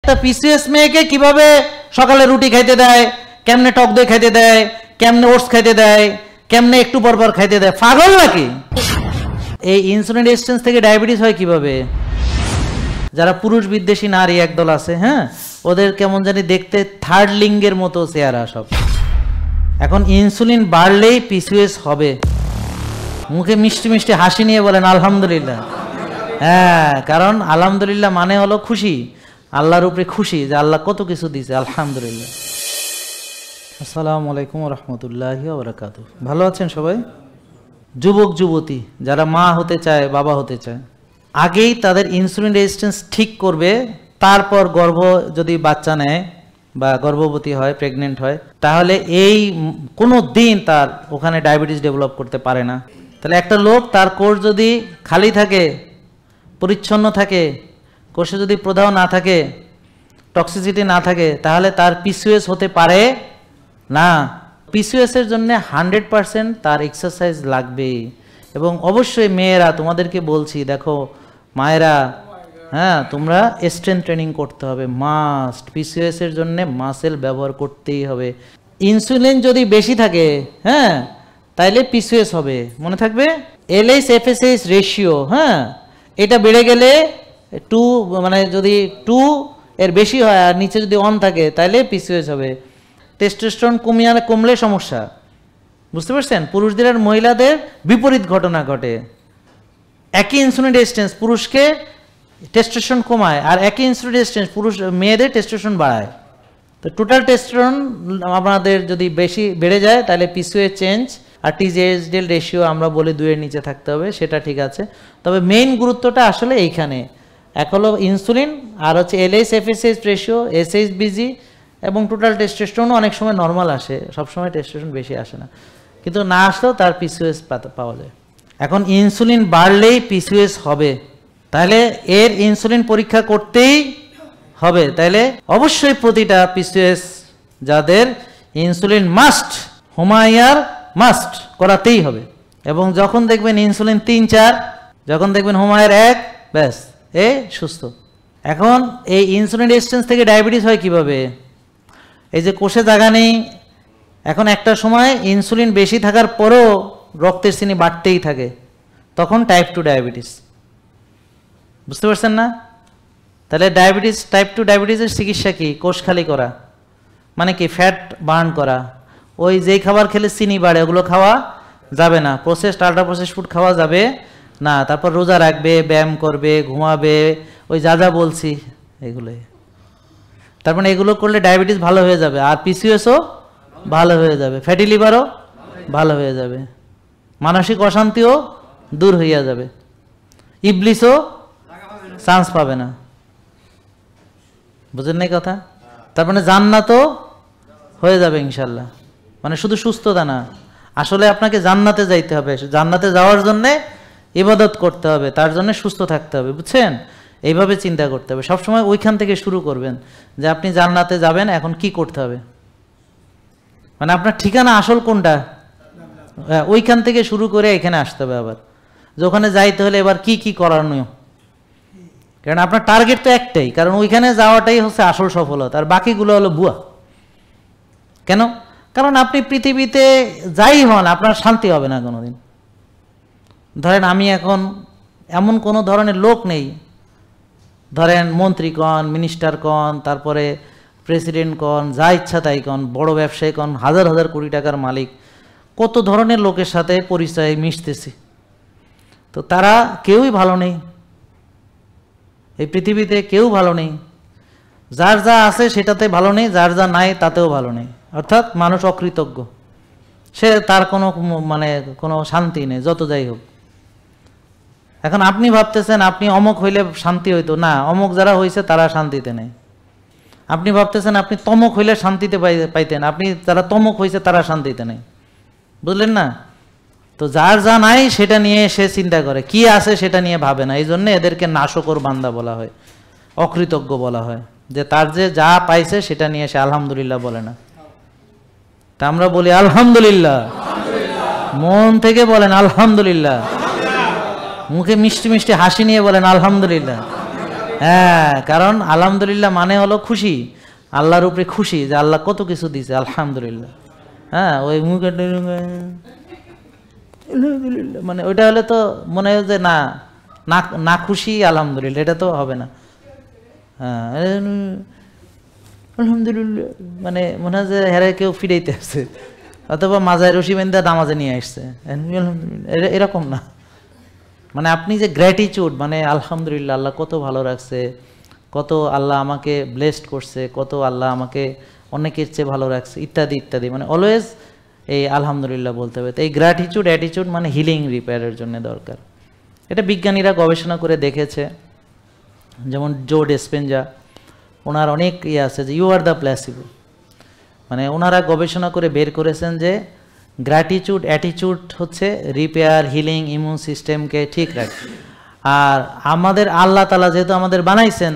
তা পিসিএস মেয়েকে কিভাবে সকালে রুটি খাইতে দেয়, কেমনে টক দই খাইতে দেয়, কেমনে ওটস খাইতে দেয়, কেমনে একটু পরপর খাইতে দেয়, পাগল নাকি? এই ইনসুলিন রেজিস্ট্যান্স থেকে ডায়াবেটিস হয় কিভাবে? যারা পুরুষ বিদ্বেষী নারী একদল আছে, হ্যাঁ, ওদের কেমন জানি দেখতে থার্ড লিঙ্গের মতো চেহারা সব। এখন ইনসুলিন বাড়লেই পিসিওএস হবে। মুখে মিষ্টি মিষ্টি হাসি নিয়ে বলেন আলহামদুলিল্লাহ। হ্যাঁ, কারণ আলহামদুলিল্লাহ মানে হলো খুশি, আল্লাহর উপরে খুশি যে আল্লাহ কত কিছু দিয়েছে, আলহামদুলিল্লাহ। আসসালামু আলাইকুম রহমতুল্লাহি ওয়া বারাকাতুহু। ভালো আছেন সবাই? যুবক যুবতী যারা মা হতে চায়, বাবা হতে চায়, আগেই তাদের ইনসুলিন রেজিস্ট্যান্স ঠিক করবে, তারপর যদি বাচ্চা নেয় বা গর্ভবতী হয়, প্রেগনেন্ট হয়, তাহলে এই কোনো দিন তার ওখানে ডায়াবেটিস ডেভেলপ করতে পারে না। তাহলে একটা লোক তার কোষ যদি খালি থাকে, পরিচ্ছন্ন থাকে, কোষে যদি প্রদাহ না থাকে, টক্সিসিটি না থাকে, তাহলে তার পিসিওএস হতে পারে না। পিসিওএস এর জন্য 100% তার এক্সারসাইজ লাগবে। এবং অবশ্যই মেয়েরা, তোমাদেরকে বলছি, দেখো মায়েরা, হ্যাঁ, তোমরা স্ট্রেংথ ট্রেনিং করতে হবে, মাস্ট। পিসিওএস এর জন্য মাসেল ব্যবহার করতেই হবে। ইনসুলিন যদি বেশি থাকে, হ্যাঁ, তাইলে পিসিওএস হবে। মনে থাকবে LH/FSH রেশিও, হ্যাঁ, এটা বেড়ে গেলে 2, মানে যদি 2 এর বেশি হয় আর নিচে যদি 1 থাকে, তাইলে পিসিওএস হবে। টেস্টোস্টেরন কমলে সমস্যা, বুঝতে পারছেন? পুরুষদের আর মহিলাদের বিপরীত ঘটনা ঘটে। একই ইনসুলিন রেজিস্ট্যান্স পুরুষকে টেস্টোস্টেরন কমায়, আর একই ইনসুলিন রেজিস্ট্যান্স মেয়েদের টেস্টোস্টেরন বাড়ায়। তো টোটাল টেস্টোস্টেরন আমাদের যদি বেশি বেড়ে যায়, তাহলে পিসিওএস চেঞ্জ। আর TGH-DL রেশিও আমরা বলি 2 এর নিচে থাকতে হবে, সেটা ঠিক আছে। তবে মেইন গুরুত্বটা আসলে এইখানে, এক হলো ইনসুলিন, আর হচ্ছে LH/FSH রেশিও, SHBG, এবং টোটাল টেস্টোস্টেরন অনেক সময় নর্মাল আসে, সবসময় টেস্টোস্টেরন বেশি আসে না, কিন্তু না আসলেও তার পিসিওএস পাওয়া যায়। এখন ইনসুলিন বাড়লেই পিসিওএস হবে, তাহলে এর ইনসুলিন পরীক্ষা করতেই হবে। তাহলে অবশ্যই প্রতিটা পিসিওএস যাদের ইনসুলিন মাস্ট, হোমায়ার মাস্ট করাতেই হবে। এবং যখন দেখবেন ইনসুলিন 3-4, যখন দেখবেন হোমায়ার 1, ব্যাস এ সুস্থ। এখন এই ইনসুলিন রেজিস্ট্যান্স থেকে ডায়াবেটিস হয় কিভাবে? এই যে কোষে জায়গা নেই, এখন একটা সময় ইনসুলিন বেশি থাকার পরও রক্তের চিনি বাড়তেই থাকে, তখন টাইপ 2 ডায়াবেটিস। বুঝতে পারছেন না? তাহলে টাইপ 2 ডায়াবেটিসের চিকিৎসা কি? কোষ খালি করা, মানে কি ফ্যাট বার্ন করা। ওই যেই খাবার খেলে চিনি বাড়ে ওগুলো খাওয়া যাবে না, প্রসেসড আল্ট্রা প্রসেসড ফুড খাওয়া যাবে না। তারপর রোজা রাখবে, ব্যায়াম করবে, ঘুমাবে, ওই যা যা বলছি এগুলোই। তার মানে এগুলো করলে ডায়াবেটিস ভালো হয়ে যাবে, আর পিসিওএসও ভালো হয়ে যাবে, ফ্যাটি লিভারও ভালো হয়ে যাবে, মানসিক অশান্তিও দূর হইয়া যাবে, ইবলিসও চান্স পাবে না। বুঝেন নাই কথা? তার মানে জান্নাতও হয়ে যাবে ইনশাল্লাহ। মানে শুধু সুস্থতা না, আসলে আপনাকে জান্নাতে যাইতে হবে। জান্নাতে যাওয়ার জন্যে ইবাদত করতে হবে, তার জন্য সুস্থ থাকতে হবে, বুঝছেন? এইভাবে চিন্তা করতে হবে সবসময়। ওইখান থেকে শুরু করবেন যে আপনি জান্নাতে যাবেন, এখন কি করতে হবে, মানে আপনার ঠিকানা আসল কোনটা, ওইখান থেকে শুরু করে এখানে আসতে হবে। আবার যে ওখানে যাইতে হলে এবার কি কি করণীয়, কারণ আপনার টার্গেট তো একটাই, কারণ ওইখানে যাওয়াটাই হচ্ছে আসল সফলতা, আর বাকিগুলো হলো ভুয়া। কেন? কারণ আপনি পৃথিবীতে যাই হন, আপনার শান্তি হবে না কোনোদিন। ধরেন আমি এখন এমন কোনো ধরনের লোক নেই, ধরেন মন্ত্রী কন, মিনিস্টার কন, তারপরে প্রেসিডেন্ট কন, যা ইচ্ছা তাই কন, বড় ব্যবসায়ী কন, হাজার হাজার কোটি টাকার মালিক, কত ধরনের লোকের সাথে পরিচয় মিশতেছি, তো তারা কেউই ভালো নেই। এই পৃথিবীতে কেউ ভালো নেই, যার যা আছে সেটাতে ভালো নেই, যার যা নাই তাতেও ভালো নেই। অর্থাৎ মানুষ অকৃতজ্ঞ, সে তার কোনো শান্তি নেই, যত যাই হোক। এখন আপনি ভাবতেছেন আপনি অমুক হইলে শান্তি হইতো, না, অমুক যারা হয়েছে তারা শান্তিতে নেই। আপনি ভাবতেছেন আপনি তমক হইলে শান্তিতে পাইতেন, আপনি যারা তমক হয়েছে তারা শান্তিতে নেই, বুঝলেন না? তো যার যা নাই সেটা নিয়ে সে চিন্তা করে, কি আছে সেটা নিয়ে ভাবে না। এই জন্য এদেরকে নাশকর বান্দা বলা হয়, অকৃতজ্ঞ বলা হয়, যে তার যে যা পাইছে সেটা নিয়ে সে আলহামদুলিল্লাহ বলে না। তা আমরা বলি আলহামদুলিল্লাহ, মন থেকে বলেন আলহামদুলিল্লাহ, মুখে মিষ্টি মিষ্টি হাসি নিয়ে বলেন আলহামদুলিল্লাহ। হ্যাঁ, কারণ আলহামদুলিল্লাহ মানে হলো খুশি, আল্লাহর উপরে খুশি যে আল্লাহ কত কিছু দিছে আলহামদুলিল্লাহ। হ্যাঁ, ওই মুখে মানে ওইটা হলে তো মনে হয় যে না না খুশি আলহামদুলিল্লাহ, এটা তো হবে না। হ্যাঁ, আলহামদুলিল্লাহ মানে মনে হয় যে হেরে কেউ ফিরাইতে আসছে, অথবা মাজায় রশি বেঁধে নামাজে নিয়ে আসছে, আলহামদুলিল্লাহ, এরকম না। মানে আপনি যে গ্র্যাটিটিউড, মানে আলহামদুলিল্লাহ আল্লাহ কত ভালো রাখছে, কত আল্লাহ আমাকে ব্লেসড করছে, কত আল্লাহ আমাকে অনেকের চেয়ে ভালো রাখছে, ইত্যাদি ইত্যাদি, মানে অলওয়েজ এই আলহামদুলিল্লাহ বলতে হবে। তো এই গ্র্যাটিটিউড অ্যাটিটিউড মানে হিলিং রিপেয়ারের জন্য দরকার। এটা বিজ্ঞানীরা গবেষণা করে দেখেছে, যেমন জো ডিসপেনজা, ওনার অনেক আছে যে ইউ আর দ্য প্ল্যাসিবো, মানে ওনারা গবেষণা করে বের করেছেন যে গ্র্যাটিটিউড অ্যাটিটিউড হচ্ছে রিপেয়ার, হিলিং, ইমিউন সিস্টেমকে ঠিক রাখে। আর আমাদের আল্লাহ তাআলা যেহেতু আমাদের বানাইছেন,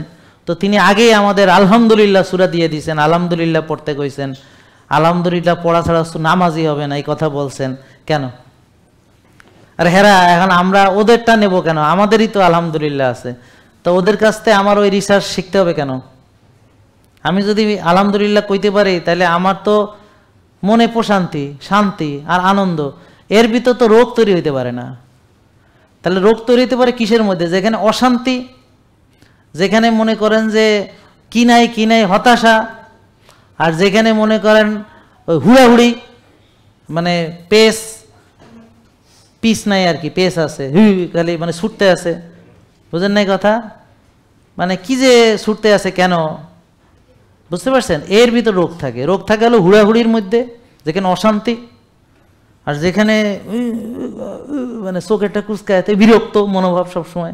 তো তিনি আগেই আমাদের আলহামদুলিল্লাহ সূরা দিয়ে দিয়েছেন, আলহামদুলিল্লাহ পড়তে কইছেন। আলহামদুলিল্লাহ পড়া ছাড়া নামাজই হবে না, এই কথা বলছেন কেন? আর হেরা এখন আমরা ওদেরটা নেব কেন? আমাদেরই তো আলহামদুলিল্লাহ আছে, তো ওদের কাছ থেকে আমার ওই রিসার্চ শিখতে হবে কেন? আমি যদি আলহামদুলিল্লাহ কইতে পারি, তাহলে আমার তো মনে প্রশান্তি, শান্তি আর আনন্দ, এর ভিতর তো রোগ তৈরি হইতে পারে না। তাহলে রোগ তৈরি হতে পারে কিসের মধ্যে? যেখানে অশান্তি, যেখানে মনে করেন যে কি নাই হতাশা, আর যেখানে মনে করেন ওই হুড়াহুড়ি, মানে পিস নাই আর কি, পেস আছে, খালি মানে ছুটতে আছে, বুঝেন নাই কথা? মানে কি যে ছুটতে আছে কেন, বুঝতে পারছেন? এর ভিতর রোগ থাকে। রোগ থাকে হলো হুড়াহুড়ির মধ্যে, যেখানে অশান্তি, আর যেখানে মানে চোখেরটা কুচকায়, বিরক্ত মনোভাব, সবসময়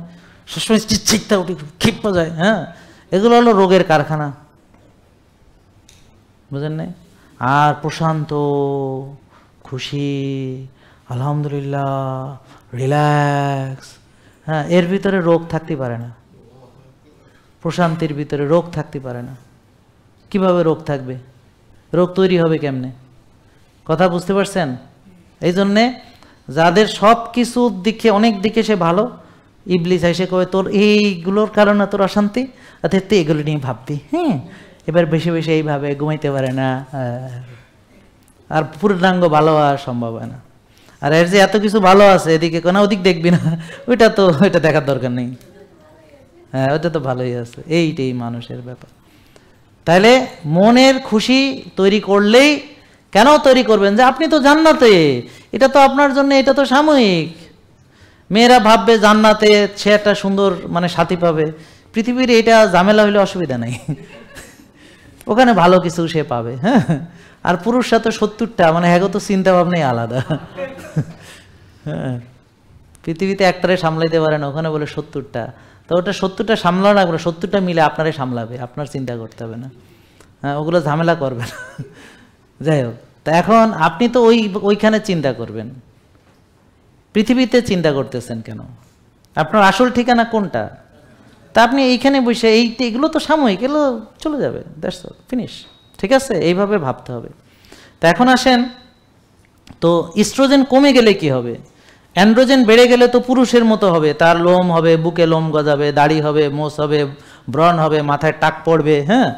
চিৎচিকটা উঠে ক্ষিপ্ত যায়। হ্যাঁ, এগুলো হলো রোগের কারখানা, বুঝেন নাই? আর প্রশান্ত, খুশি, আলহামদুলিল্লাহ, রিল্যাক্স, হ্যাঁ, এর ভিতরে রোগ থাকতে পারে না। প্রশান্তির ভিতরে রোগ থাকতে পারে না। কিভাবে রোগ থাকবে? রোগ তৈরি হবে কেমনে? কথা বুঝতে পারছেন? এই জন্যে যাদের সব কিছুর দিকে, অনেক দিকে সে ভালো, ইবলিস এসে কবে তোর এইগুলোর কারণে তোর অশান্তি, অর্থাৎ তুই এগুলো নিয়ে ভাববি, হ্যাঁ, এবার বেশি বেশি এইভাবে ঘুমাইতে পারে না, আর পূর্ণাঙ্গ ভালো হওয়ার সম্ভব হয় না। আর এর যে এত কিছু ভালো আছে, এদিকে কোনো ওদিক দেখবি না, ওইটা দেখার দরকার নেই। হ্যাঁ, ওইটা তো ভালোই আছে। এইটাই মানুষের ব্যাপার। তাহলে মনের খুশি তৈরি করলেই, কেন তৈরি করবেন? যে আপনি তো জান্নাতে, এটা তো আপনার জন্য, এটা তো সাময়িক। মেয়েরা ভাববে জান্নাতে সে একটা সুন্দর মানে সাথী পাবে, পৃথিবীর এটা ঝামেলা হইলে অসুবিধা নাই, ওখানে ভালো কিছু সে পাবে। হ্যাঁ, আর পুরুষরা তো 70টা, মানে হ্যাঁ তো চিন্তা ভাবনাই আলাদা। হ্যাঁ, পৃথিবীতে একটারে সামলাইতে পারে না, ওখানে বলে 70টা, তো ওটা 70টা সামলানো না, 70টা মিলে আপনারে সামলাবে, আপনার চিন্তা করতে হবে না। হ্যাঁ, ওগুলো ঝামেলা করবে না। যাই হোক, তা এখন আপনি তো ওইখানে চিন্তা করবেন, পৃথিবীতে চিন্তা করতেছেন কেন? আপনার আসল ঠিকানা কোনটা? তা আপনি এইখানে বসে এগুলো তো সাময়িক, এগুলো চলে যাবে, দ্যাটস অল, ফিনিশ। ঠিক আছে, এইভাবে ভাবতে হবে। তা এখন আসেন, তো ইস্ট্রোজেন কমে গেলে কি হবে? অ্যান্ড্রোজেন বেড়ে গেলে তো পুরুষের মতো হবে, তার লোম হবে, বুকে লোম গজাবে, দাড়ি হবে, মোষ হবে, ব্রণ হবে, মাথায় টাক পড়বে। হ্যাঁ,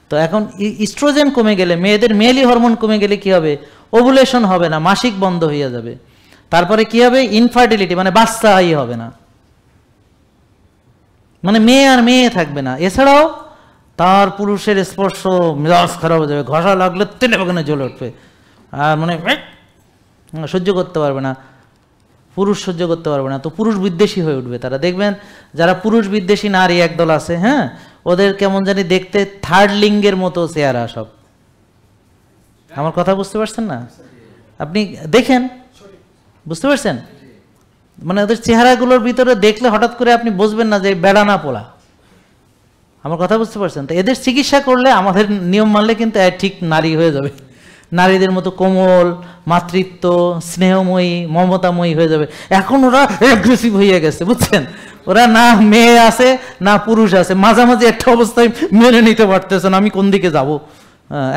তো এখন ইস্ট্রোজেন কমে গেলে, মেয়েদের মেয়েলি হরমোন কমে গেলে কি হবে? ওভুলেশন হবে না, মাসিক বন্ধ হয়ে যাবে। তারপরে কি হবে? ইনফার্টিলিটি, মানে বাচ্চাই হবে না, মানে মেয়ে আর মেয়ে থাকবে না। এছাড়াও তার পুরুষের স্পর্শ মেজাজ খারাপ হয়ে যাবে, ঘষা লাগলে তেলে বাগানে জ্বলে উঠবে, আর মানে সহ্য করতে পারবে না, পুরুষ সহ্য করতে পারবে না, তো পুরুষ বিদ্বেষী হয়ে উঠবে তারা। দেখবেন যারা পুরুষ বিদ্বেষী নারী একদল আছে, হ্যাঁ, ওদের কেমন জানি দেখতে থার্ড লিঙ্গের মতো চেহারা সব। আমার কথা বুঝতে পারছেন না? আপনি দেখেন, বুঝতে পারছেন? মানে ওদের চেহারাগুলোর ভিতরে দেখলে হঠাৎ করে আপনি বুঝবেন না যে বেড়া না পোলা। আমার কথা বুঝতে পারছেন? তো এদের চিকিৎসা করলে, আমাদের নিয়ম মানলে কিন্তু ঠিক নারী হয়ে যাবে, নারীদের মতো কোমল, মাতৃত্ব, স্নেহময়ী, মমতাময়ী হয়ে যাবে। এখন ওরা অ্যাগ্রেসিভ হয়ে গেছে, বুঝছেন? ওরা না মেয়ে আছে না পুরুষ আছে, মাঝামাঝি একটা অবস্থায় মেনে নিতে পারতেছে না আমি কোন দিকে যাব।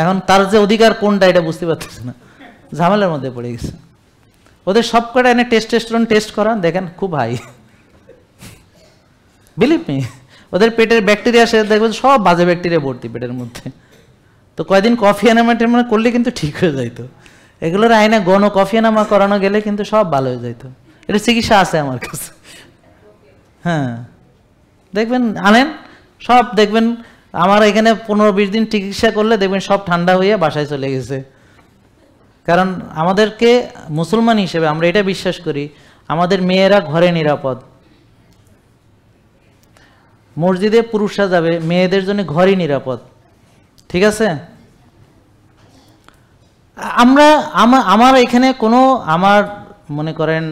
এখন তার যে অধিকার কোনটা এটা বুঝতে পারতেছে না, ঝামেলার মধ্যে পড়ে গেছে। ওদের সব কটা এনে টেস্টোস্টেরন টেস্ট করা, দেখেন খুব হাই, বিলিভ মি। ওদের পেটের ব্যাকটেরিয়া সে দেখবেন সব বাজে ব্যাকটেরিয়া ভর্তি পেটের মধ্যে। তো কয়দিন কফি এনামা টেনামা করলে কিন্তু ঠিক হয়ে যাইতো। এগুলোর আইনে গণ কফি এনামা করানো গেলে কিন্তু সব ভালো হয়ে যাইতো। এটা চিকিৎসা আছে আমার কাছে। হ্যাঁ, দেখবেন আনেন সব, দেখবেন আমার এখানে 15-20 দিন চিকিৎসা করলে দেখবেন সব ঠান্ডা হয়ে বাসায় চলে গেছে। কারণ আমাদেরকে মুসলমান হিসেবে আমরা এটা বিশ্বাস করি, আমাদের মেয়েরা ঘরে নিরাপদ। মসজিদে পুরুষরা যাবে, মেয়েদের জন্য ঘরই নিরাপদ। ঠিক আছে? আমার এখানে কোনো আমার মনে করেন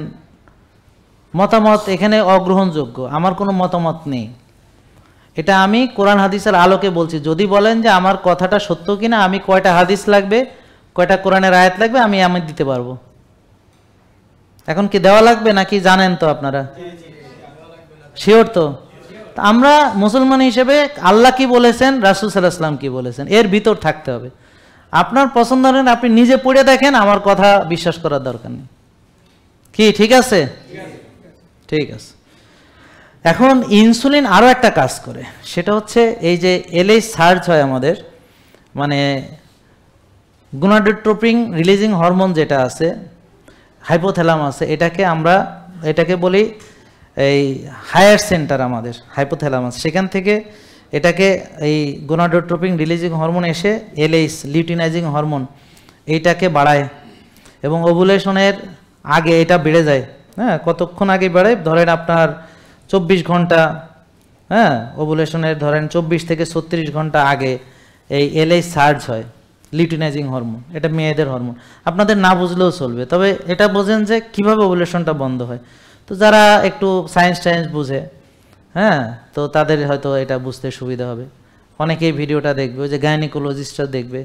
মতামত এখানে অগ্রহণযোগ্য, আমার কোনো মতামত নেই। এটা আমি কোরআন হাদিসের আলোকে বলছি। যদি বলেন যে আমার কথাটা সত্য কিনা, আমি কয়টা হাদিস লাগবে, কয়টা কোরআনের আয়াত লাগবে, আমি দিতে পারবো। এখন কি দেওয়া লাগবে নাকি জানেন তো আপনারা? শিওর তো? আমরা মুসলমান হিসেবে আল্লাহ কি বলেছেন, রাসূল সাল্লাল্লাহু আলাইহি ওয়াসাল্লাম কি বলেছেন, এর ভিতর থাকতে হবে। আপনার পছন্দ হলে আপনি নিজে পড়ে দেখেন, আমার কথা বিশ্বাস করার দরকার নেই। কি ঠিক আছে? ঠিক আছে। এখন ইনসুলিন আরও একটা কাজ করে, সেটা হচ্ছে এই যে এলএইচ সার্জ হয় আমাদের, মানে গোনাডোট্রোপিন রিলিজিং হরমোন যেটা আছে, হাইপোথ্যালামাস আছে, এটাকে বলি এই হায়ার সেন্টার আমাদের হাইপোথ্যালামাস। সেখান থেকে এটাকে এই গোনাডোট্রোপিন রিলিজিং হরমোন এসে এলএইচ লিউটিনাইজিং হরমোন এইটাকে বাড়ায়, এবং ওভুলেশনের আগে এটা বেড়ে যায়। হ্যাঁ, কতক্ষণ আগে বাড়ায়? ধরেন আপনার 24 ঘন্টা, হ্যাঁ, ওভুলেশনের ধরেন 24 থেকে 36 ঘন্টা আগে এই এলএইচ সার্জ হয়, লিউটিনাইজিং হরমোন। এটা মেয়েদের হরমোন, আপনাদের না বুঝলেও চলবে, তবে এটা বোঝেন যে কীভাবে ওভুলেশনটা বন্ধ হয়। তো যারা একটু সায়েন্স বুঝে, হ্যাঁ, তো তাদের হয়তো এটা বুঝতে সুবিধা হবে। অনেকেই ভিডিওটা দেখবে, ওই যে গাইনিকোলজিস্টরা দেখবে।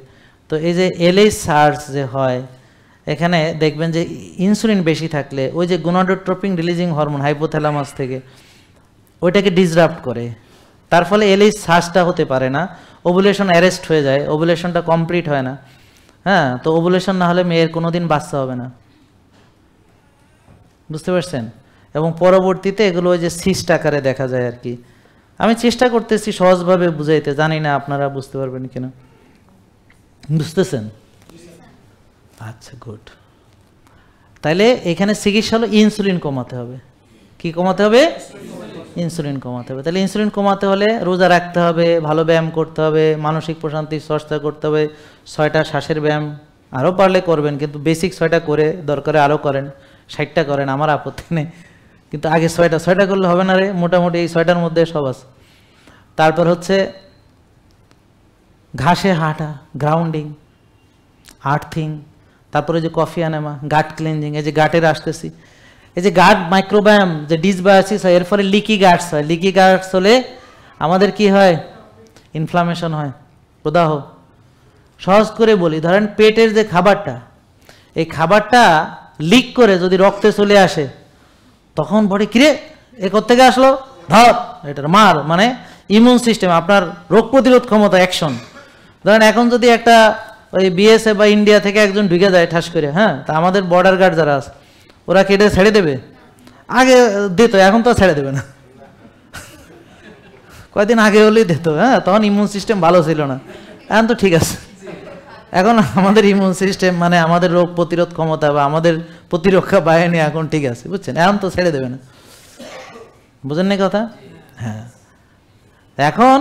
তো এই যে এলএইচ সার্জ যে হয়, এখানে দেখবেন যে ইনসুলিন বেশি থাকলে ওই যে গোনাডোট্রোপিন রিলিজিং হরমোন হাইপোথ্যালামাস থেকে ওইটাকে ডিসরাপ্ট করে, তার ফলে এলএইচ সার্জটা হতে পারে না, ওভুলেশন অ্যারেস্ট হয়ে যায়, ওভুলেশনটা কমপ্লিট হয় না। হ্যাঁ, তো ওভুলেশন না হলে মেয়ের কোনোদিন বাচ্চা হবে না, বুঝতে পারছেন? এবং পরবর্তীতে এগুলো ওই যে সিস্ট আকারে দেখা যায় আর কি। আমি চেষ্টা করতেছি সহজভাবে বুঝাইতে, জানি না আপনারা বুঝতে পারবেন কিনা। বুঝতেছেন? আচ্ছা, গুড। তাইলে এখানে চিকিৎসা হলো ইনসুলিন কমাতে হবে। কি কমাতে হবে? ইনসুলিন কমাতে হবে। তাহলে ইনসুলিন কমাতে হলে রোজা রাখতে হবে, ভালো ব্যায়াম করতে হবে, মানসিক প্রশান্তির চর্চা করতে হবে, 6টা শ্বাসের ব্যায়াম আরও পারলে করবেন, কিন্তু বেসিক 6টা করে, দরকারে আরও করেন, 60টা করেন, আমার আপত্তি নেই, কিন্তু আগে 6টা করলে হবে না রে, মোটামুটি এই 6টার মধ্যে সব আছে। তারপর হচ্ছে ঘাসে হাঁটা, গ্রাউন্ডিং, আর্থিং, তারপরে যে কফি আনেমা, গাট ক্লিনজিং, এই যে গাটের আসতেছি, এই যে গাট মাইক্রোবায়াম, যে ডিসবায়োসিস হয়, এর ফলে লিকি গাটস হয়। লিকি গাটস হলে আমাদের কি হয়? ইনফ্লামেশন হয়, প্রদাহ। সহজ করে বলি, ধরেন পেটের যে খাবারটা, এই খাবারটা লিক করে যদি রক্তে চলে আসে, তখন বডি কিরে এ কোত্থেকে আসলো, ধর এটার মার, মানে ইমিউন সিস্টেম, আপনার রোগ প্রতিরোধ ক্ষমতা, অ্যাকশন। ধরেন এখন যদি একটা ওই বিএসএফ বা ইন্ডিয়া থেকে একজন ঢুকে যায় ঠাস করে, হ্যাঁ, তা আমাদের বর্ডার গার্ড যারা আছে ওরা কি এটা ছেড়ে দেবে? আগে দিত, এখন তো ছেড়ে দেবে না। কয়েকদিন আগে হলেই দিত, হ্যাঁ, তখন ইমিউন সিস্টেম ভালো ছিল না, এখন তো ঠিক আছে। এখন আমাদের ইমিউন সিস্টেম, মানে আমাদের রোগ প্রতিরোধ ক্ষমতা বা আমাদের প্রতিরক্ষা বাহিনী এখন ঠিক আছে, বুঝছেন? এখন তো ছেড়ে দেবে না, বুঝেন না কথা? হ্যাঁ, এখন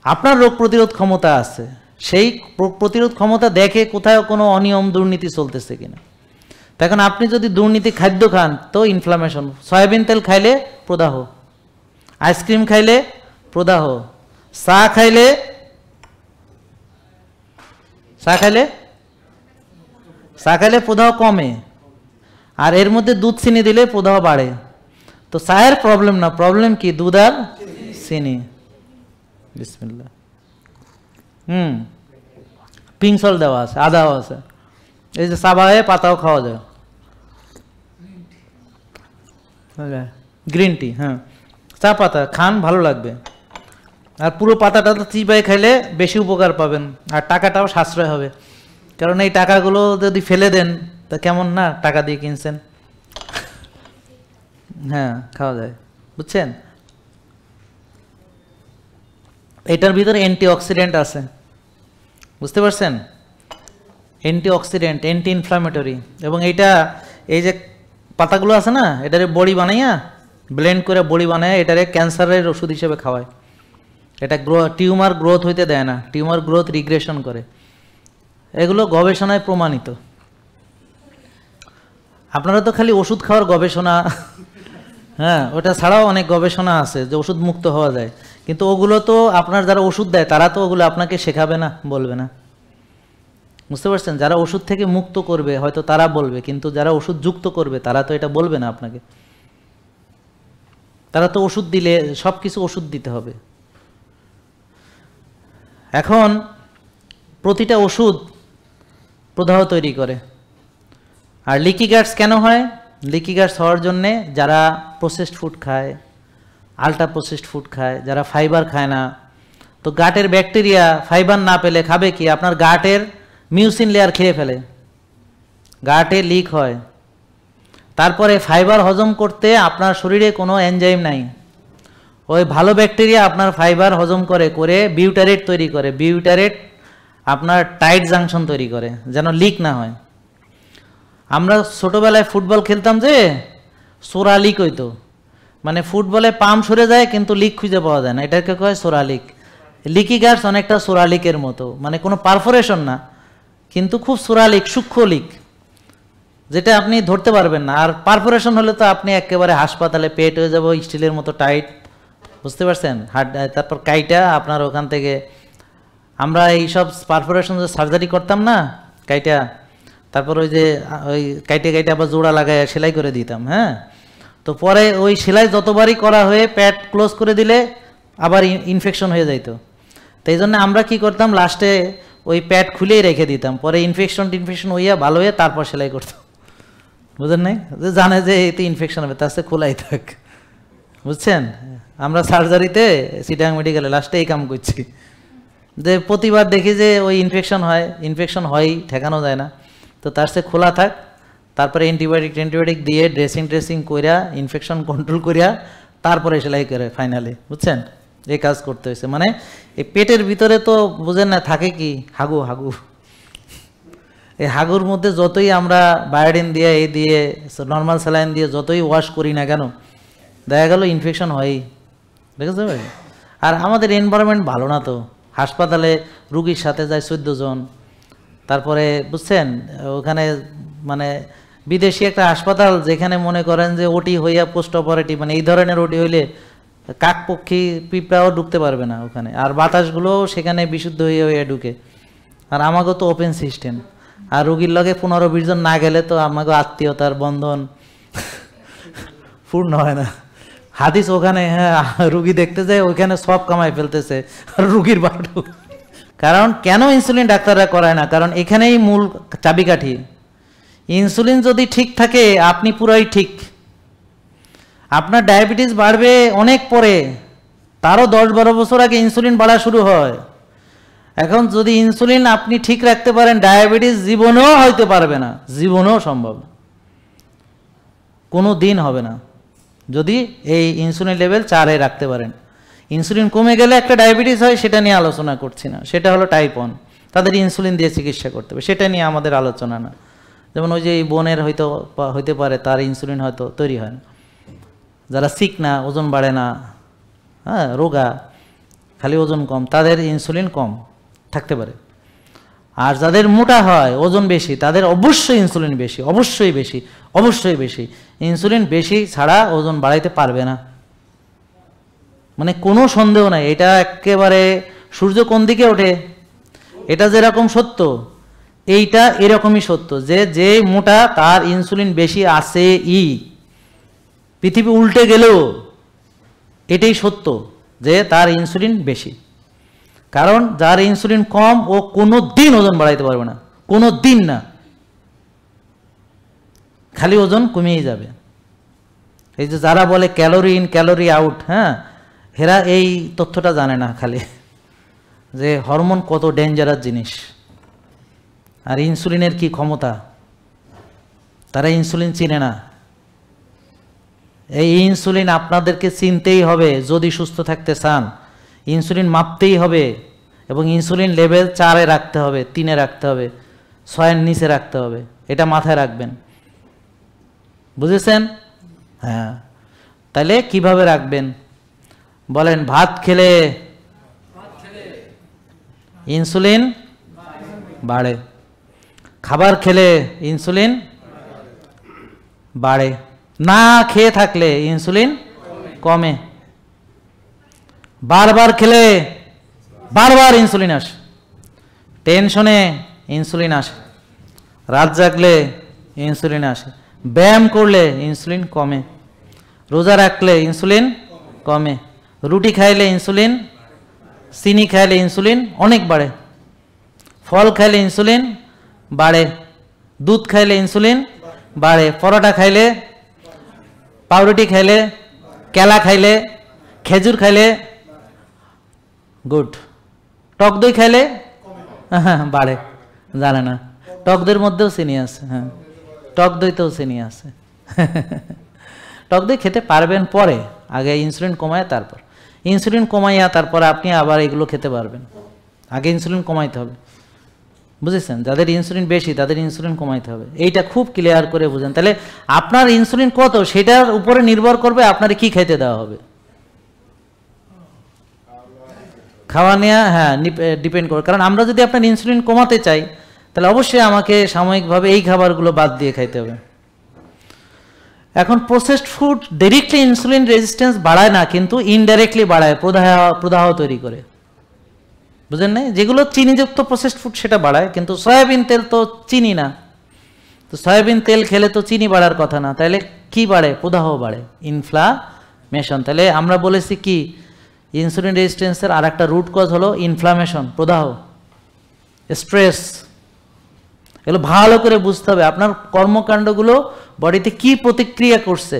আপনার রোগ প্রতিরোধ ক্ষমতা আছে, সেই প্রতিরোধ ক্ষমতা দেখে কোথায় কোনো অনিয়ম দুর্নীতি চলতেছে কিনা। এখন আপনি যদি দুর্নীতি খাদ্য খান তো ইনফ্লামেশন, সয়াবিন তেল খাইলে প্রদাহ, আইসক্রিম খাইলে প্রদাহ, চা খাইলে প্রদাহ কমে, আর এর মধ্যে দুধ চিনি দিলে প্রদাহ বাড়ে। তো চায়ের প্রবলেম না, প্রবলেম কি? দুধ আর চিনি। বিসমিল্লাহ। পিঙ্ক সল্ট দেওয়া আছে, আদাও আছে, এই যে সাবায়ে পাতাও খাওয়া যায়, গ্রিন টি, হ্যাঁ, চা পাতা খান, ভালো লাগবে। আর পুরো পাতাটা তো চিবাই খাইলে বেশি উপকার পাবেন, আর টাকাটাও সাশ্রয় হবে, কারণ এই টাকাগুলো যদি ফেলে দেন তা কেমন না, টাকা দিয়ে কিনছেন। হ্যাঁ, খাওয়া যায়, বুঝছেন? এটার ভিতরে অ্যান্টিঅক্সিডেন্ট আছে, বুঝতে পারছেন? Antioxidant, anti inflammatory. এবং এইটা এই যে পাতাগুলো আছে না, এটারে বড়ি বানাইয়া ব্লেন্ড করে বড়ি বানায় এটারে ক্যান্সারের ওষুধ হিসেবে খাওয়ায়। এটা টিউমার গ্রোথ হইতে দেয় না, টিউমার গ্রোথ রিগ্রেশন করে। এগুলো গবেষণায় প্রমাণিত। আপনারা তো খালি ওষুধ খাওয়ার গবেষণা, হ্যাঁ, ওটা ছাড়াও অনেক গবেষণা আছে যে ওষুধ মুক্ত হওয়া যায়, কিন্তু ওগুলো তো আপনার যারা ওষুধ দেয় তারা তো ওগুলো আপনাকে শেখাবে না, বলবে না, বুঝতে পারছেন? যারা ওষুধ থেকে মুক্ত করবে হয়তো তারা বলবে, কিন্তু যারা ওষুধ যুক্ত করবে তারা তো এটা বলবে না আপনাকে। তারা তো ওষুধ দিলে সব কিছু ওষুধ দিতে হবে। এখন প্রতিটা ওষুধ প্রদাহ তৈরি করে। আর লিকি গাটস কেন হয়? লিকি গাটস হওয়ার জন্যে যারা প্রসেসড ফুড খায়, আল্ট্রা প্রসেসড ফুড খায়, যারা ফাইবার খায় না, তো গাটের ব্যাকটেরিয়া ফাইবার না পেলে খাবে কি? আপনার গাটের মিউসিন লেয়ার খেয়ে ফেলে, গাটে লিক হয়। তারপরে ফাইবার হজম করতে আপনার শরীরে কোনো এনজাইম নাই, ওই ভালো ব্যাকটেরিয়া আপনার ফাইবার হজম করে করে বিউটারেট তৈরি করে। বিউটারেট আপনার টাইট জাংশন তৈরি করে যেন লিক না হয়। আমরা ছোটোবেলায় ফুটবল খেলতাম যে সোরা লিক হইতো, মানে ফুটবলে পাম্প সরে যায় কিন্তু লিক খুঁজে পাওয়া যায় না, এটাকে কয় সোরা লিক। লিকি গার্ডস অনেকটা সোরা লিকের মতো, মানে কোনো পারফোরেশন না কিন্তু খুব সোরা লিক, সূক্ষ্ম লিক, যেটা আপনি ধরতে পারবেন না। আর পারফোরেশন হলে তো আপনি একেবারে হাসপাতালে পেট হয়ে যাবো স্টিলের মতো টাইট, বুঝতে পারছেন? তারপর কাইটা আপনার ওখান থেকে, আমরা এইসব পারফোরেশন সার্জারি করতাম না কাইটা, তারপর ওই যে ওই কাইটে কাইটে আবার জোড়া লাগায় সেলাই করে দিতাম, হ্যাঁ। তো পরে ওই সেলাই যতবারই করা হয়ে প্যাড ক্লোজ করে দিলে আবার ইনফেকশন হয়ে যাইত। তো এই জন্য আমরা কি করতাম, লাস্টে ওই প্যাড খুলেই রেখে দিতাম, পরে ইনফেকশন হইয়া ভালো হয়ে তারপর সেলাই করতাম, বুঝলেন নাই? জানে যে এতে ইনফেকশন হবে, তার সাথে খোলাই থাক, বুঝছেন? আমরা সার্জারিতে চিটাগাং মেডিকেলে লাস্টে এই কাম করছি, যে প্রতিবার দেখি যে ওই ইনফেকশন হয়ই, ঠেকানো যায় না, তো তার সাথে খোলা থাক, তারপরে অ্যান্টিবায়োটিক দিয়ে ড্রেসিং কইরা ইনফেকশন কন্ট্রোল করিয়া তারপরে সেলাই করে ফাইনালি, বুঝছেন? এই কাজ করতে হয়েছে। মানে এই পেটের ভিতরে তো বুঝেন না থাকে কি, হাগু। এই হাগুর মধ্যে যতই আমরা বায়োডিন দিয়ে এই দিয়ে নর্মাল স্যালাইন দিয়ে যতই ওয়াশ করি না কেন, দেখা গেল ইনফেকশন হয়ই, দেখেছো ভাই? আর আমাদের এনভায়রনমেন্ট ভালো না তো, হাসপাতালে রুগীর সাথে যায় 14 জন, তারপরে বুঝছেন ওখানে মানে বিদেশি একটা হাসপাতাল যেখানে মনে করেন যে ওটি হইয়া পোস্ট অপারেটিভ, মানে এই ধরনের ওটি হইলে কাকপক্ষী পিঁপড়াও ঢুকতে পারবে না ওখানে, আর বাতাসগুলো সেখানে বিশুদ্ধ হয়ে ঢুকে। আর আমাকেও তো ওপেন সিস্টেম, আর রুগীর লগে 15-20 জন না গেলে তো আমাকে আত্মীয়তার বন্ধন পূর্ণ হয় না। হাদিস ওখানে, হ্যাঁ, রুগী দেখতে যায় ওইখানে সব কামাই ফেলতেছে আর রুগীর বাটু। কারণ কেন ইনসুলিন ডাক্তাররা করায় না? কারণ এখানেই মূল চাবিকাঠি। ইনসুলিন যদি ঠিক থাকে আপনি পুরাই ঠিক। আপনার ডায়াবেটিস বাড়বে অনেক পরে, তারও 10-12 বছর আগে ইনসুলিন বাড়া শুরু হয়। এখন যদি ইনসুলিন আপনি ঠিক রাখতে পারেন, ডায়াবেটিস জীবনেও হইতে পারবে না, জীবনেও সম্ভব কোনো দিন হবে না, যদি এই ইনসুলিন লেভেল 4-এ রাখতে পারেন। ইনসুলিন কমে গেলে একটা ডায়াবেটিস হয়, সেটা নিয়ে আলোচনা করছি না, সেটা হলো টাইপ 1, তাদের ইনসুলিন দিয়ে চিকিৎসা করতে হবে, সেটা নিয়ে আমাদের আলোচনা না। যেমন ওই যে এই বোনের হইতে পারে তার ইনসুলিন হয়তো তৈরি হয় না, যারা সিক না, ওজন বাড়ে না, হ্যাঁ, রোগা, খালি ওজন কম, তাদের ইনসুলিন কম থাকতে পারে। আর যাদের মোটা হয়, ওজন বেশি, তাদের অবশ্যই ইনসুলিন বেশি, অবশ্যই বেশি। ইনসুলিন বেশি ছাড়া ওজন বাড়াইতে পারবে না, মানে কোনো সন্দেহ নাই। এটা একেবারে সূর্য কোন দিকে ওঠে, এটা যেরকম সত্য এইটা এরকমই সত্য, যে মোটা তার ইনসুলিন বেশি আছে। পৃথিবী উল্টে গেলেও এটাই সত্য যে তার ইনসুলিন বেশি। কারণ যার ইনসুলিন কম ও কোনো দিন ওজন বাড়াইতে পারবে না, কোনো দিন না, খালি ওজন কমিয়ে যাবে। এই যে যারা বলে ক্যালোরি ইন ক্যালোরি আউট, হ্যাঁ, এরা এই তথ্যটা জানে না খালি, যে হরমোন কত ডেঞ্জারাস জিনিস আর ইনসুলিনের কি ক্ষমতা, তারা ইনসুলিন চিনে না। এই ইনসুলিন আপনাদেরকে চিনতেই হবে যদি সুস্থ থাকতে চান। ইনসুলিন মাপতেই হবে এবং ইনসুলিন লেভেল 4-এ রাখতে হবে, 3-এ রাখতে হবে, 6-এর নিচে রাখতে হবে। এটা মাথায় রাখবেন, বুঝেছেন? হ্যাঁ, তাহলে কিভাবে রাখবেন বলেন? ভাত খেলে ইনসুলিন বাড়ে, খাবার খেলে ইনসুলিন বাড়ে, না খেয়ে থাকলে ইনসুলিন কমে, বারবার খেলে বারবার ইনসুলিন আসে, টেনশনে ইনসুলিন আসে, রাত জাগলে ইনসুলিন আসে, ব্যায়াম করলে ইনসুলিন কমে, রোজা রাখলে ইনসুলিন কমে, রুটি খাইলে ইনসুলিন, চিনি খাইলে ইনসুলিন অনেক বাড়ে, ফল খাইলে ইনসুলিন বাড়ে, দুধ খাইলে ইনসুলিন বাড়ে, পরোটা খাইলে, পাউরুটি খাইলে, কেলা খাইলে, খেজুর খাইলে গুড, টক দই খাইলে বাড়ে। জানে না টক দইয়ের মধ্যেও চিনি আছে। হ্যাঁ, টক দইতেও চিনি আছে। টক দই খেতে পারবেন পরে, আগে ইনসুলিন কমায় তারপর, ইনসুলিন কমাইয়া তারপর আপনি আবার এগুলো খেতে পারবেন। আগে ইনসুলিন কমাইতে হবে, বুঝেছেন? যাদের ইনসুলিন বেশি তাদের ইনসুলিন কমাইতে হবে, এইটা খুব ক্লিয়ার করে বুঝেন। তাহলে আপনার ইনসুলিন কত সেটার উপরে নির্ভর করবে আপনার কি খাইতে দেওয়া হবে, খাওয়া নেওয়া। হ্যাঁ, ডিপেন্ড করে। কারণ আমরা যদি আপনার ইনসুলিন কমাতে চাই তাহলে অবশ্যই আমাকে সাময়িকভাবে এই খাবারগুলো বাদ দিয়ে খাইতে হবে। এখন processed food directly insulin resistance বাড়ায় না, কিন্তু ইনডাইরেক্টলি বাড়ায়, প্রদাহ তৈরি করে, বুঝেন না? যেগুলো চিনিযুক্ত প্রসেসড ফুড সেটা বাড়ায়, কিন্তু সয়াবিন তেল তো চিনি না, তো সয়াবিন তেল খেলে তো চিনি বাড়ার কথা না, তাহলে কি বাড়ে? প্রদাহ বাড়ে, ইনফ্লামেশন। তাহলে আমরা বলেছি কি ইনসুলিন রেজিস্ট্যান্সের আর একটা রুট কজ হলো ইনফ্লামেশন, প্রদাহ, স্ট্রেস। এগুলো ভালো করে বুঝতে হবে। আপনার কর্মকাণ্ডগুলো বডিতে কি প্রতিক্রিয়া করছে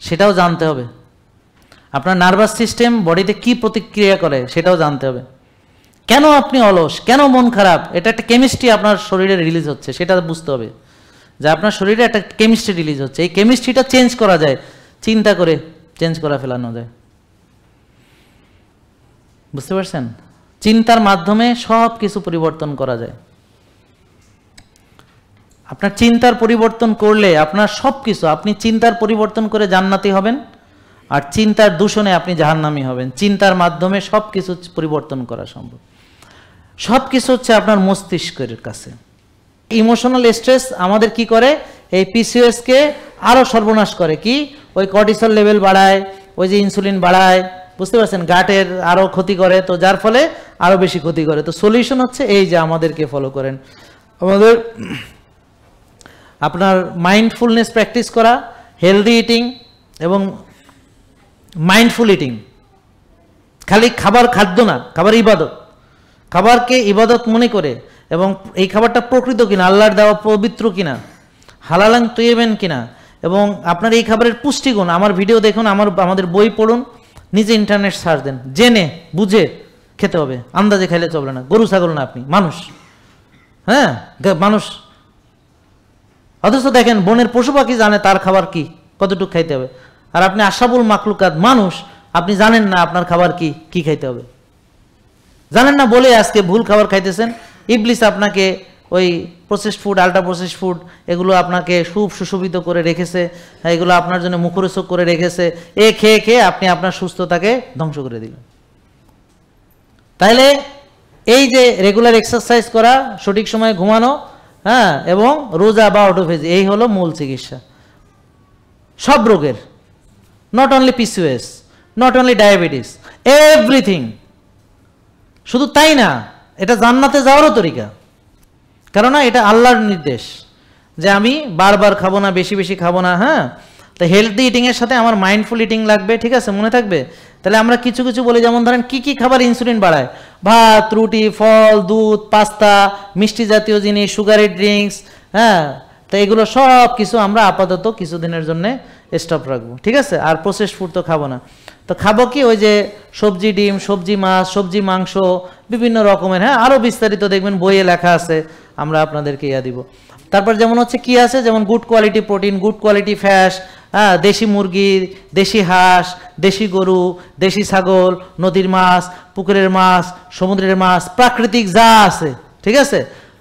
সেটাও জানতে হবে। আপনার নার্ভাস সিস্টেম বডিতে কি প্রতিক্রিয়া করে সেটাও জানতে হবে। কেন আপনি অলস, কেন মন খারাপ, এটা একটা কেমিস্ট্রি আপনার শরীরে রিলিজ হচ্ছে, সেটা বুঝতে হবে যে আপনার শরীরে একটা কেমিস্ট্রি রিলিজ হচ্ছে। এই কেমিস্ট্রিটা চেঞ্জ করা যায়, চিন্তা করে চেঞ্জ করা ফেলানো যায়, বুঝতে পারছেন? চিন্তার মাধ্যমে সব কিছু পরিবর্তন করা যায়। আপনার চিন্তার পরিবর্তন করলে আপনার সব কিছু, আপনি চিন্তার পরিবর্তন করে জান্নাতি হবেন, আর চিন্তার দূষণে আপনি জাহান্নামী হবেন। চিন্তার মাধ্যমে সব কিছু পরিবর্তন করা সম্ভব। সব কিছু হচ্ছে আপনার মস্তিষ্কের কাছে। ইমোশনাল স্ট্রেস আমাদের কি করে? এই পিসিওএসকে আরও সর্বনাশ করে। কি? ওই কর্টিসল লেভেল বাড়ায়, ওই যে ইনসুলিন বাড়ায়, বুঝতে পারছেন? গাটের আরও ক্ষতি করে, তো যার ফলে আরও বেশি ক্ষতি করে। তো সলিউশন হচ্ছে এই যে আমাদেরকে ফলো করেন, আমাদের আপনার মাইন্ডফুলনেস প্র্যাকটিস করা, হেলদি ইটিং এবং মাইন্ডফুল ইটিং। খালি খাবার খাদ্য না, খাবার ইবাদত। খাবারকে ইবাদত মনে করে, এবং এই খাবারটা প্রকৃত কিনা, আল্লাহর দেওয়া পবিত্র কিনা, হালালান তৈবেন কিনা, এবং আপনার এই খাবারের পুষ্টিগুণ। আমার ভিডিও দেখুন, আমাদের বই পড়ুন, নিজে ইন্টারনেট সার্চ দেন, জেনে বুঝে খেতে হবে। আন্দাজে খাইলে চলবে না। গরু ছাগল না, আপনি মানুষ। হ্যাঁ, মানুষ। অথচ দেখেন বনের পশু পাখি জানে তার খাবার কি, কতটুকু খাইতে হবে, আর আপনি আশরাফুল মাখলুকাত মানুষ, আপনি জানেন না আপনার খাবার কি, কি খাইতে হবে জানেন না বলে আজকে ভুল খাবার খাইতেছেন। ইবলিস আপনাকে ওই processed food, ultra processed food, এগুলো আপনাকে সুশোভিত করে রেখেছে, এগুলো আপনার জন্য মুখরোচক করে রেখেছে। খেয়ে খেয়ে আপনি আপনার সুস্থতাকে ধ্বংস করে দিলেন। তাহলে এই যে রেগুলার এক্সারসাইজ করা, সঠিক সময়ে ঘুমানো, হ্যাঁ, এবং রোজা বা অটোফেজি, এই হলো মূল চিকিৎসা সব রোগের। Not only PCOS, not only diabetes, everything. শুধু তাই না, এটা জান্নাতে যাওয়ারও তরিকা। কেননা এটা আল্লাহর নির্দেশ যে আমি বারবার খাবো না, বেশি বেশি খাবো না। হ্যাঁ, তো হেলদি ইটিংয়ের সাথে আমার মাইন্ডফুল ইটিং লাগবে, ঠিক আছে? মনে থাকবে। তাহলে আমরা কিছু কিছু বলি, যেমন ধরেন কি কি খাবার ইনসুলিন বাড়ায়? ভাত, রুটি, ফল, দুধ, পাস্তা, মিষ্টি জাতীয় জিনিস, সুগারি ড্রিঙ্কস। হ্যাঁ, তো এগুলো সব কিছু আমরা আপাতত কিছুদিনের জন্য স্টপ রাখবো, ঠিক আছে? আর প্রসেসড ফুড তো খাবো না। তো খাবো কি ওই যে সবজি ডিম, সবজি মাছ, সবজি মাংস, বিভিন্ন রকমের, হ্যাঁ আরও বিস্তারিত দেখবেন বইয়ে লেখা আছে, আমরা আপনাদেরকে দিব। তারপর যেমন হচ্ছে কি আছে, যেমন good quality protein, good quality fat, হ্যাঁ দেশি মুরগি, দেশি হাঁস, দেশি গরু, দেশি ছাগল, নদীর মাছ, পুকুরের মাছ, সমুদ্রের মাছ, প্রাকৃতিক যা আছে, ঠিক আছে,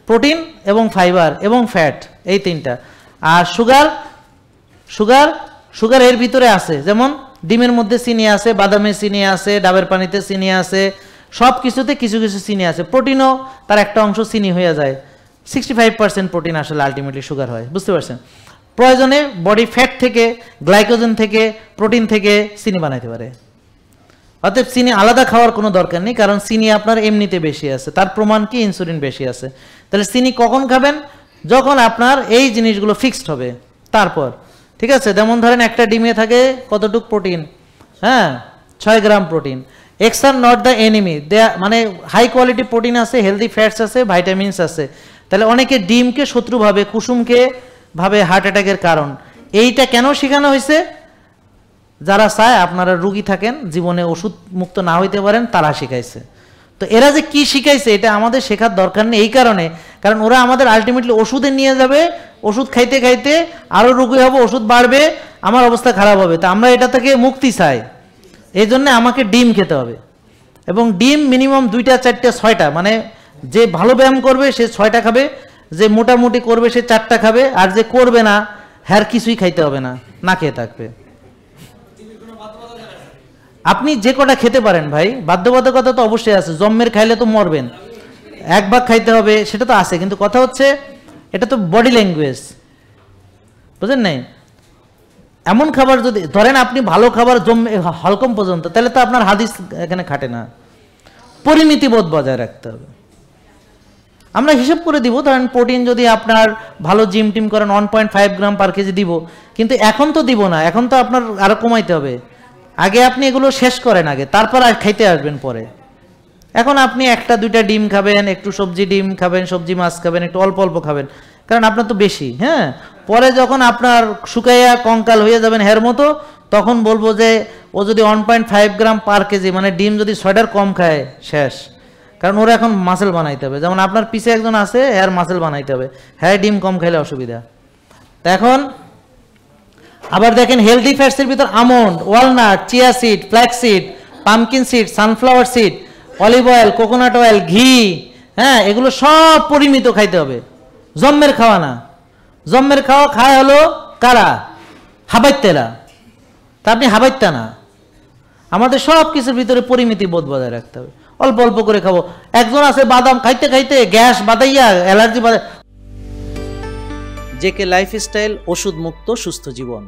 প্রোটিন এবং ফাইবার এবং ফ্যাট, এই তিনটা। আর সুগার এর ভিতরে আছে, যেমন ডিমের মধ্যে চিনি আছে, বাদামে চিনি আছে, ডাবের পানিতে চিনি আছে, সব কিছুতে কিছু কিছু চিনি আছে। প্রোটিনও তার একটা অংশ চিনি হয়ে যায়, 65% প্রোটিন আসলে আলটিমেটলি সুগার হয়, বুঝতে পারছেন। প্রয়োজনে বডি ফ্যাট থেকে, গ্লাইকোজেন থেকে, প্রোটিন থেকে চিনি বানাইতে পারে। অতএব চিনি আলাদা খাওয়ার কোনো দরকার নেই, কারণ চিনি আপনার এমনিতে বেশি আছে, তার প্রমাণ কি ইনসুলিন বেশি আছে। তাহলে চিনি কখন খাবেন? যখন আপনার এই জিনিসগুলো ফিক্সড হবে তারপর, ঠিক আছে। যেমন ধরেন একটা ডিমে থাকে কতটুক প্রোটিন, হ্যাঁ 6 gram protein. Eggs are not the enemy, মানে হাই কোয়ালিটি প্রোটিন আছে, হেলদি ফ্যাটস আছে, ভাইটামিনস আছে। তাহলে অনেকে ডিমকে শত্রু ভাবে, কুসুমকে ভাবে হার্ট অ্যাটাকের কারণ। এইটা কেন শেখানো হয়েছে? যারা চায় আপনারা রুগী থাকেন, জীবনে ওষুধ মুক্ত না হইতে পারেন, তারা শিখাইছে। তো এরা যে কি শিখাইছে এটা আমাদের শেখার দরকার নেই, এই কারণে, কারণ ওরা আমাদের আলটিমেটলি ওষুধে নিয়ে যাবে, ওষুধ খাইতে খাইতে আরও রোগী হবে, ওষুধ বাড়বে, আমার অবস্থা খারাপ হবে। তো আমরা এটা থেকে মুক্তি চাই, এই জন্য আমাকে ডিম খেতে হবে। এবং ডিম মিনিমাম 2টা 4টা 6টা, মানে যে ভালো ব্যায়াম করবে সে 6টা খাবে, যে মোটামুটি করবে সে 4টা খাবে, আর যে করবে না হ্যার কিছুই খাইতে হবে না, না খেয়ে থাকবে। আপনি যে কটা খেতে পারেন ভাই, বাধ্যবাধকতা তো অবশ্যই আছে, জন্মের খাইলে তো মরবেন, 1 ভাগ খাইতে হবে সেটা তো আছে, কিন্তু কথা হচ্ছে এটা তো বডি ল্যাঙ্গুয়েজ, বুঝলেন নাই। এমন খাবার যদি ধরেন আপনি ভালো খাবার জন্মে হলকম পর্যন্ত, তাহলে তো আপনার হাদিস এখানে খাটে না। পরিমিতিবোধ বজায় রাখতে হবে। আমরা হিসাব করে দিব, ধরেন প্রোটিন যদি আপনার ভালো জিম টিম করেন 1.5 গ্রাম পার কেজি দিব, কিন্তু এখন তো দিব না, এখন তো আপনার আরো কমাইতে হবে। আগে আপনি এগুলো শেষ করেন আগে, তারপর আর খাইতে আসবেন পরে। এখন আপনি 1টা 2টা ডিম খাবেন, একটু সবজি ডিম খাবেন, সবজি মাছ খাবেন, একটু অল্প অল্প খাবেন, কারণ আপনার তো বেশি, হ্যাঁ। পরে যখন আপনার শুকাইয়া কঙ্কাল হয়ে যাবেন হের মতো, তখন বলবো যে ও যদি 1.5 গ্রাম পার কেজি, মানে ডিম যদি 6টার কম খায়, শেষ। কারণ ওরা এখন মাসেল বানাইতে হবে, যেমন আপনার পিছে একজন আছে, হ্যার মাসেল বানাইতে হবে, হ্যাঁ ডিম কম খাইলে অসুবিধা। তা এখন আবার দেখেন হেলদি ফ্যাটসের ভিতর almond, walnut, chia seed, flax seed, pumpkin seed, sunflower seed, olive oil, coconut oil, ঘি, হ্যাঁ এগুলো সব পরিমিত খাইতে হবে, জন্মের খাওয়া না। জন্মের খাওয়া খায় হলো কারা? হাবাইতেরা। তা আপনি হাবাইতা না, আমাদের সব কিছুর ভিতরে পরিমিতি বোধ বজায় রাখতে হবে, অল্প অল্প করে খাবো। একজন আছে বাদাম খাইতে খাইতে গ্যাস বাদাইয়া, অ্যালার্জি বাদাই। জেকে লাইফস্টাইল, ওষুধ মুক্ত সুস্থ জীবন।